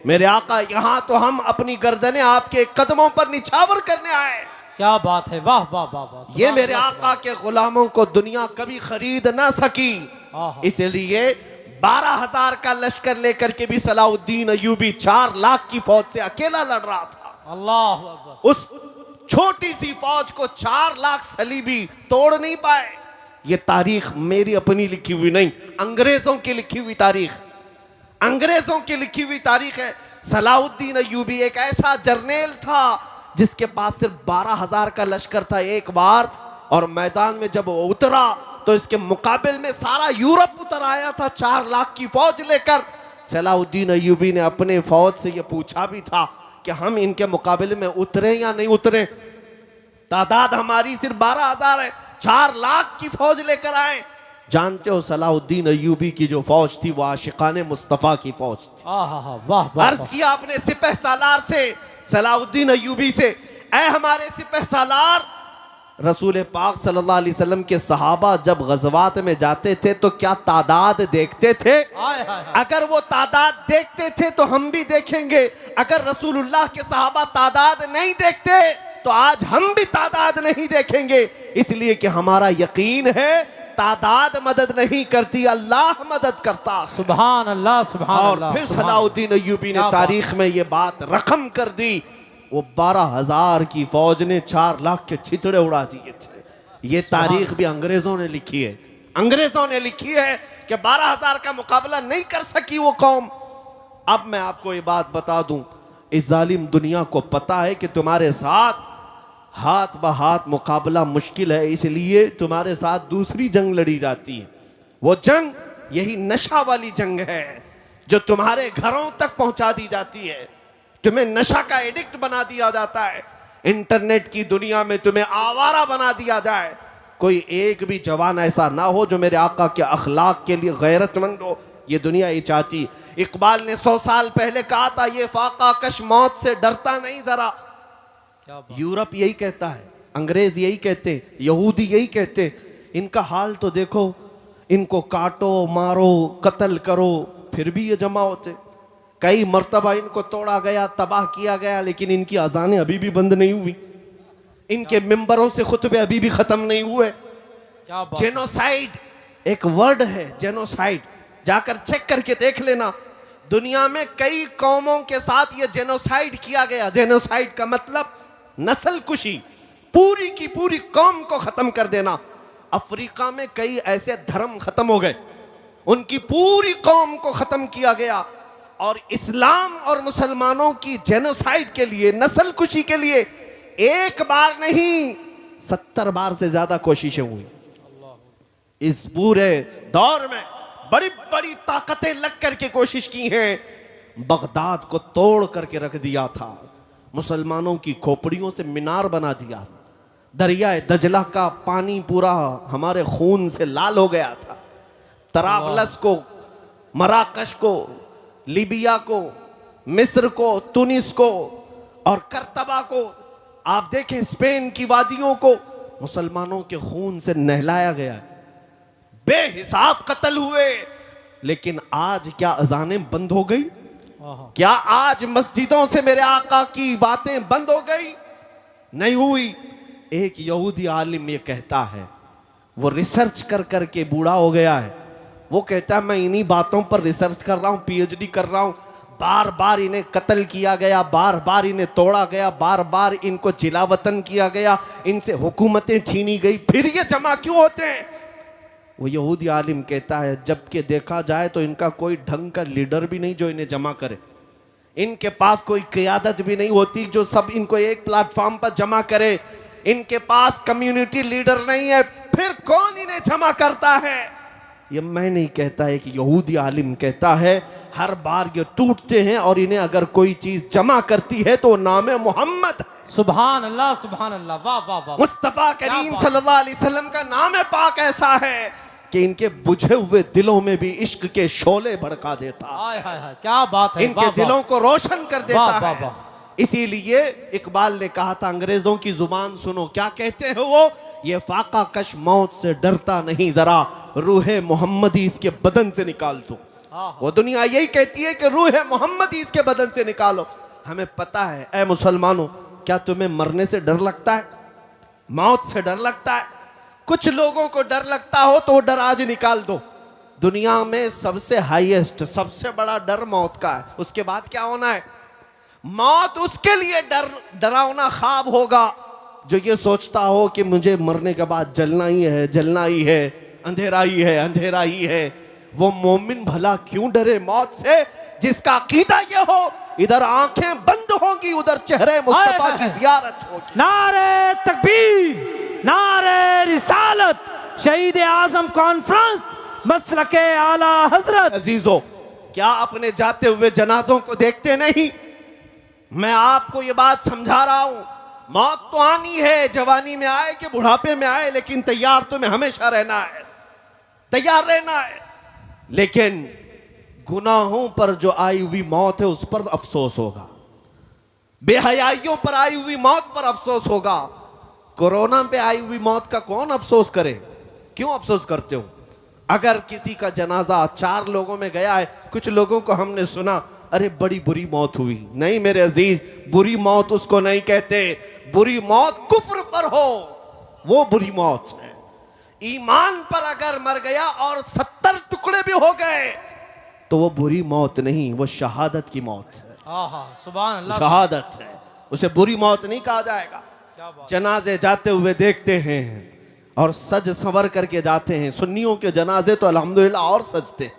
मेरे आका, यहाँ तो हम अपनी गर्दनें आपके कदमों पर निछावर करने आए। क्या बात है, वाह वाह वाह वाह। ये मेरे आका के गुलामों को दुनिया कभी खरीद ना सकी, इसलिए 12,000 का लश्कर लेकर के भी सलाउद्दीन अय्यूबी 4 लाख की फौज से अकेला लड़ रहा था। अल्लाह अकबर। उस छोटी सी फौज को 4 लाख सलीबी तोड़ नहीं पाए। ये तारीख मेरी अपनी लिखी हुई नहीं, अंग्रेजों की लिखी हुई तारीख, अंग्रेजों की लिखी हुई तारीख है। सलाउद्दीन अय्यूबी एक ऐसा जर्नेल था जिसके पास सिर्फ 12,000 का लश्कर था एक बार, और मैदान में जब वो उतरा तो इसके मुकाबले में सारा यूरोप उतर आया था 4 लाख की फौज लेकर। सलाउद्दीन अय्यूबी ने अपने फौज से ये पूछा भी था कि हम इनके मुकाबले में उतरे या नहीं उतरे। तादाद हमारी सिर्फ 12,000 है, 4 लाख की फौज लेकर आए। जानते हो सलाउद्दीन अय्यूबी की जो फौज थी वो आशिकाने मुस्तफा की फौज थी। वाह। अर्ज किया आपने सिपह सालार से, सलाउद्दीन अय्यूबी से, ऐ हमारे सिपह सालार, रसूल पाक सल्लल्लाहु अलैहि वसल्लम के सहाबा जब गज़वात में जाते थे तो क्या तादाद देखते थे? अगर वो तादाद देखते थे तो हम भी देखेंगे। अगर रसूलुल्लाह के सहाबा तादाद नहीं देखते तो आज हम भी तादाद नहीं देखेंगे, इसलिए कि हमारा यकीन है तादाद मदद नहीं करती, अल्लाह मदद करता। सुभान अल्लाह, सुभान और अल्लाह। फिर सलाउद्दीन अय्यूबी ने तारीख में ये बात रकम कर दी, वो 12,000 की फौज ने 4 लाख के छितड़े उड़ा दिए थे। ये तारीख भी अंग्रेजों ने लिखी है, अंग्रेजों ने लिखी है कि 12,000 का मुकाबला नहीं कर सकी वो कौम। अब मैं आपको ये बात बता दूं, इस जालिम दुनिया को पता है कि तुम्हारे साथ हाथ ब हाथ मुकाबला मुश्किल है, इसलिए तुम्हारे साथ दूसरी जंग लड़ी जाती है। वो जंग यही नशा वाली जंग है जो तुम्हारे घरों तक पहुंचा दी जाती है, तुम्हें नशा का एडिक्ट बना दिया जाता है। इंटरनेट की दुनिया में तुम्हें आवारा बना दिया जाए। कोई एक भी जवान ऐसा ना हो जो मेरे आका के अखलाक के लिए गैरतमंद हो, ये दुनिया ही चाहती। इकबाल ने 100 साल पहले कहा था, ये फाका कश मौत से डरता नहीं जरा। यूरोप यही कहता है, अंग्रेज यही कहते, यहूदी यही कहते। इनका हाल तो देखो, इनको काटो मारो कत्ल करो फिर भी ये जमा होते। कई मर्तबा इनको तोड़ा गया, तबाह किया गया, लेकिन इनकी अजानें अभी भी बंद नहीं हुई, इनके मिंबरों से खुतबे अभी भी खत्म नहीं हुए। जेनोसाइड एक वर्ड है, जेनोसाइड, जाकर चेक करके देख लेना। दुनिया में कई कौमों के साथ ये जेनोसाइड किया गया। जेनोसाइड का मतलब नस्ल कुशी, पूरी की पूरी कौम को खत्म कर देना। अफ्रीका में कई ऐसे धर्म खत्म हो गए, उनकी पूरी कौम को खत्म किया गया। और इस्लाम और मुसलमानों की जेनोसाइड के लिए, नस्ल कुशी के लिए एक बार नहीं 70 बार से ज्यादा कोशिशें हुई। इस पूरे दौर में बड़ी बड़ी ताकतें लग करके कोशिश की हैं। बगदाद को तोड़ करके रख दिया था, मुसलमानों की खोपड़ियों से मीनार बना दिया। दरियाए दजला का पानी पूरा हमारे खून से लाल हो गया था। तराबलस को, मराकश को, लीबिया को, मिस्र को, तुनिस को और करतबा को, आप देखें स्पेन की वादियों को मुसलमानों के खून से नहलाया गया। बेहिसाब कत्ल हुए, लेकिन आज क्या अजानें बंद हो गई? क्या आज मस्जिदों से मेरे आका की बातें बंद हो गई? नहीं हुई। एक यहूदी आलिम ये कहता है, वो रिसर्च कर करके बूढ़ा हो गया है, वो कहता है मैं इन्हीं बातों पर रिसर्च कर रहा हूं, पीएचडी कर रहा हूं। बार बार इन्हें कत्ल किया गया, बार बार इन्हें तोड़ा गया, बार बार इनको जिलावतन किया गया, इनसे हुकूमतें छीनी गई, फिर ये जमा क्यों होते हैं? वो यहूदी आलिम कहता है जबकि देखा जाए तो इनका कोई ढंग का लीडर भी नहीं जो इन्हें जमा करे, इनके पास कोई क़ियादत भी नहीं होती जो सब इनको एक प्लेटफॉर्म पर जमा करे, इनके पास कम्युनिटी लीडर नहीं है, फिर कौन इन्हें जमा करता है? ये मैं नहीं कहता है कि यहूदी आलिम कहता है। हर बार ये टूटते हैं और इन्हें अगर कोई चीज जमा करती है तो नाम है मोहम्मद। सुभान अल्लाह, सुभान अल्लाह, वाह वाह वाह। मुस्तफा करीम सल्लल्लाहु अलैहि वसल्लम का नाम है पाक ऐसा है कि इनके बुझे हुए दिलों में भी इश्क के शोले भड़का देता है। हाय हाय हाय, क्या बात है। इनके दिलों को रोशन कर देता वाह, है। इसीलिए इकबाल ने कहा था अंग्रेजों की जुबान सुनो, क्या कहते हैं वो? ये फाका कश मौत से डरता नहीं, जरा रूहे मोहम्मदी इसके बदन से निकाल दो। हाँ। वो दुनिया यही कहती है कि रूह मोहम्मद ही इसके बदन से निकालो। हमें पता है ऐ मुसलमानों, क्या तुम्हें मरने से डर लगता है? मौत से डर लगता है? कुछ लोगों को डर लगता हो तो वो डर आज निकाल दो। दुनिया में सबसे हाईएस्ट, सबसे बड़ा डर मौत का है। उसके बाद क्या होना है? मौत उसके लिए डरावना ख्वाब होगा जो ये सोचता हो कि मुझे मरने के बाद जलना ही है, जलना ही है, अंधेरा ही है, अंधेरा ही है। वो मोमिन भला क्यों डरे मौत से, जिसका अकीदा ये हो इधर आंखें बंद होंगी, उधर चेहरे मुस्तफा की जियारत होगी। नारे तकबीर, नारे रिसालत, शहीद आजम कॉन्फ्रेंस, मसलके आला हजरत। अजीजों, क्या अपने जाते हुए जनाजों को देखते नहीं? मैं आपको ये बात समझा रहा हूं, मौत तो आनी है, जवानी में आए कि बुढ़ापे में आए, लेकिन तैयार तुम्हें हमेशा रहना है, तैयार रहना है। लेकिन गुनाहों पर जो आई हुई मौत है उस पर अफसोस होगा, बेहयाइयों पर आई हुई मौत पर अफसोस होगा। कोरोना पे आई हुई मौत का कौन अफसोस करे? क्यों अफसोस करते हो? अगर किसी का जनाजा 4 लोगों में गया है, कुछ लोगों को हमने सुना अरे बड़ी बुरी मौत हुई। नहीं मेरे अजीज, बुरी मौत उसको नहीं कहते, बुरी मौत कुफ्र पर हो वो बुरी मौत है। ईमान पर अगर मर गया और 70 टुकड़े भी हो गए तो वो बुरी मौत नहीं, वो शहादत की मौत है। सुभान अल्लाह, शहादत है, उसे बुरी मौत नहीं कहा जाएगा। क्या बात। जनाजे जाते हुए देखते हैं और सज संवर करके जाते हैं। सुन्नियों के जनाजे तो अल्हम्दुलिल्लाह और सजते,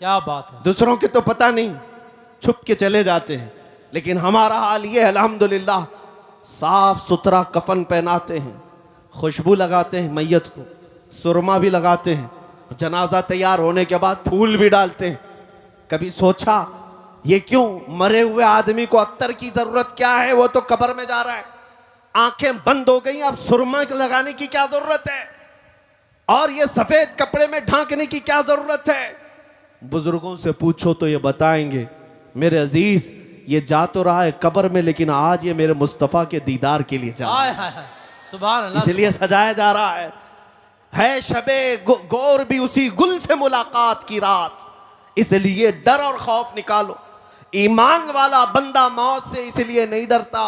क्या बात है। दूसरों के तो पता नहीं, छुप के चले जाते हैं। लेकिन हमारा हाल ये है अल्हम्दुलिल्लाह, साफ सुथरा कफन पहनाते हैं, खुशबू लगाते हैं मैयत को, सुरमा भी लगाते हैं, जनाजा तैयार होने के बाद फूल भी डालते हैं। कभी सोचा ये क्यों? मरे हुए आदमी को अत्तर की जरूरत क्या है? वो तो कब्र में जा रहा है, आंखें बंद हो गई, अब सुरमा लगाने की क्या जरूरत है? और ये सफेद कपड़े में ढांकने की क्या जरूरत है? बुजुर्गों से पूछो तो ये बताएंगे मेरे अजीज, ये जा तो रहा है कब्र में, लेकिन आज ये मेरे मुस्तफा के दीदार के लिए जा रहा है। सुभान अल्लाह, इसलिए सजाया जा रहा है शबे गौर भी उसी गुल से मुलाकात की रात। इसलिए डर और खौफ निकालो। ईमान वाला बंदा मौत से इसलिए नहीं डरता,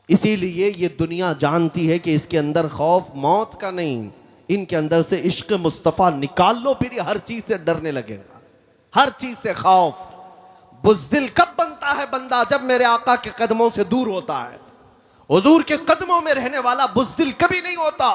इसीलिए ये दुनिया जानती है कि इसके अंदर खौफ मौत का नहीं, इनके अंदर से इश्क मुस्तफा निकाल लो, फिर ये हर चीज से डरने लगेगा, हर चीज से खौफ। बुज़दिल कब बनता है बंदा? जब मेरे आका के कदमों से दूर होता है। हुजूर के कदमों में रहने वाला बुज़दिल कभी नहीं होता।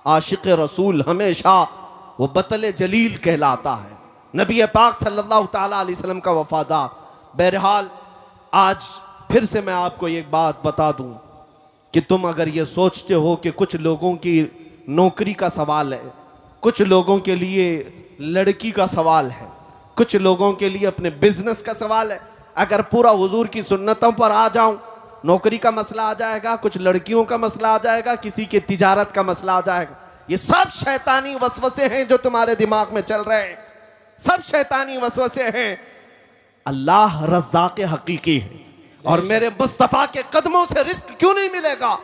आशिक रसूल हमेशा वो बतले जलील कहलाता है, नबी पाक सल्लल्लाहु ताला अलैहि वसल्लम का वफादार। बहरहाल आज फिर से मैं आपको एक बात बता दूं कि तुम अगर ये सोचते हो कि कुछ लोगों की नौकरी का सवाल है, कुछ लोगों के लिए लड़की का सवाल है, कुछ लोगों के लिए अपने बिजनेस का सवाल है, अगर पूरा हुजूर की सुन्नतों पर आ जाऊं, नौकरी का मसला आ जाएगा, कुछ लड़कियों का मसला आ जाएगा, किसी के तिजारत का मसला आ जाएगा। ये सब शैतानी वसवसे हैं जो तुम्हारे दिमाग में चल रहे हैं, सब शैतानी वसवसे हैं। अल्लाह रज़्ज़ाक़ हकीकी है और मेरे मुस्तफ़ा के कदमों से रिस्क क्यों नहीं मिलेगा?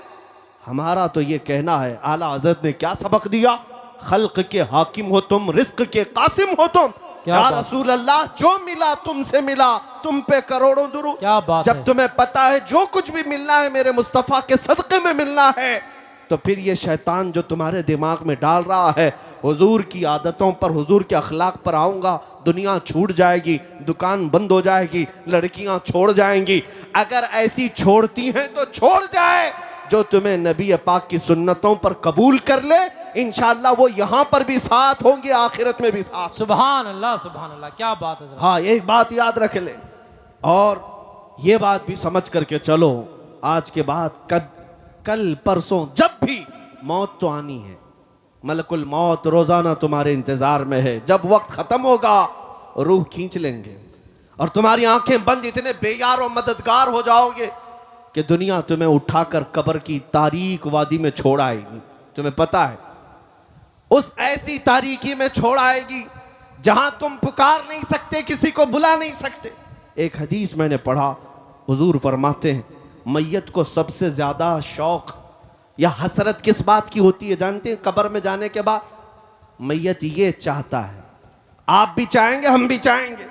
हमारा तो ये कहना है, आला हज़रत ने क्या सबक दिया, खल्क के हाकिम हो तुम, रिस्क के कासिम हो तुम। या रसूल अल्लाह, जो मिला तुमसे मिला, तुम पे करोड़ों दुरूद। क्या बात जब है। तुम्हें पता है जो कुछ भी मिलना है मेरे मुस्तफ़ा के सदक़े में मिलना है, तो फिर ये शैतान जो तुम्हारे दिमाग में डाल रहा है हुजूर की आदतों पर, हुजूर के अखलाक पर आऊँगा, दुनिया छूट जाएगी, दुकान बंद हो जाएगी, लड़कियाँ छोड़ जाएंगी। अगर ऐसी छोड़ती हैं तो छोड़ जाए, जो तुम्हें नबी पाक की सुन्नतों पर कबूल कर ले, इंशाअल्लाह वो यहाँ पर भी साथ होंगे, आखिरत में भी साथ। सुभान अल्लाह, सुभान अल्लाह, क्या बात है। हाँ, एक बात याद रख ले और ये बात भी समझ करके चलो, आज के बाद कल परसों जब भी मौत तो आनी है, मलकुल मौत रोजाना तुम्हारे इंतजार में है। जब वक्त खत्म होगा रूह खींच लेंगे और तुम्हारी आंखें बंद इतने बेयार और मददगार हो जाओगे कि दुनिया तुम्हें उठाकर कब्र की तारीक वादी में छोड़ आएगी। तुम्हें पता है, उस ऐसी तारीकी में छोड़ आएगी जहां तुम पुकार नहीं सकते, किसी को बुला नहीं सकते। एक हदीस मैंने पढ़ा, हुजूर फरमाते हैं मैयत को सबसे ज्यादा शौक या हसरत किस बात की होती है जानते हैं? कब्र में जाने के बाद मैयत ये चाहता है आप भी चाहेंगे, हम भी चाहेंगे।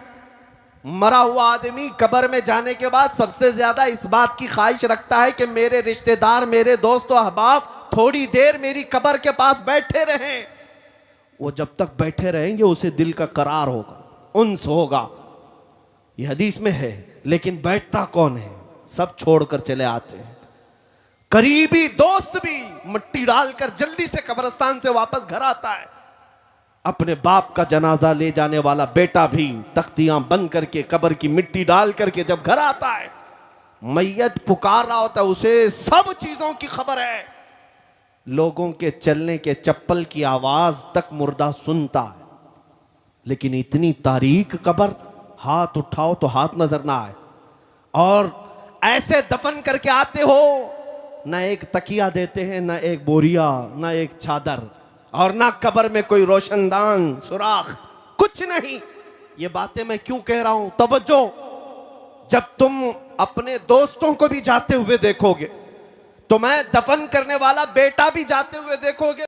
मरा हुआ आदमी कब्र में जाने के बाद सबसे ज्यादा इस बात की ख्वाहिश रखता है कि मेरे रिश्तेदार, मेरे दोस्त और अहबाब थोड़ी देर मेरी कब्र के पास बैठे रहें। वो जब तक बैठे रहेंगे उसे दिल का करार होगा, उन्स होगा। ये हदीस में है। लेकिन बैठता कौन है? सब छोड़कर चले आते हैं। करीबी दोस्त भी मिट्टी डालकर जल्दी से कब्रिस्तान से वापस घर आता है। अपने बाप का जनाजा ले जाने वाला बेटा भी तख्तियां बंद करके कब्र की मिट्टी डाल करके जब घर आता है, मैयत पुकार रहा होता है, उसे सब चीजों की खबर है। लोगों के चलने के चप्पल की आवाज तक मुर्दा सुनता है। लेकिन इतनी तारीक कब्र, हाथ उठाओ तो हाथ नजर ना आए। और ऐसे दफन करके आते हो, ना एक तकिया देते हैं, ना एक बोरिया, ना एक चादर, और ना कब्र में कोई रोशनदान सुराख, कुछ नहीं। ये बातें मैं क्यों कह रहा हूं? तवज्जो, जब तुम अपने दोस्तों को भी जाते हुए देखोगे, तो मैं दफन करने वाला बेटा भी जाते हुए देखोगे।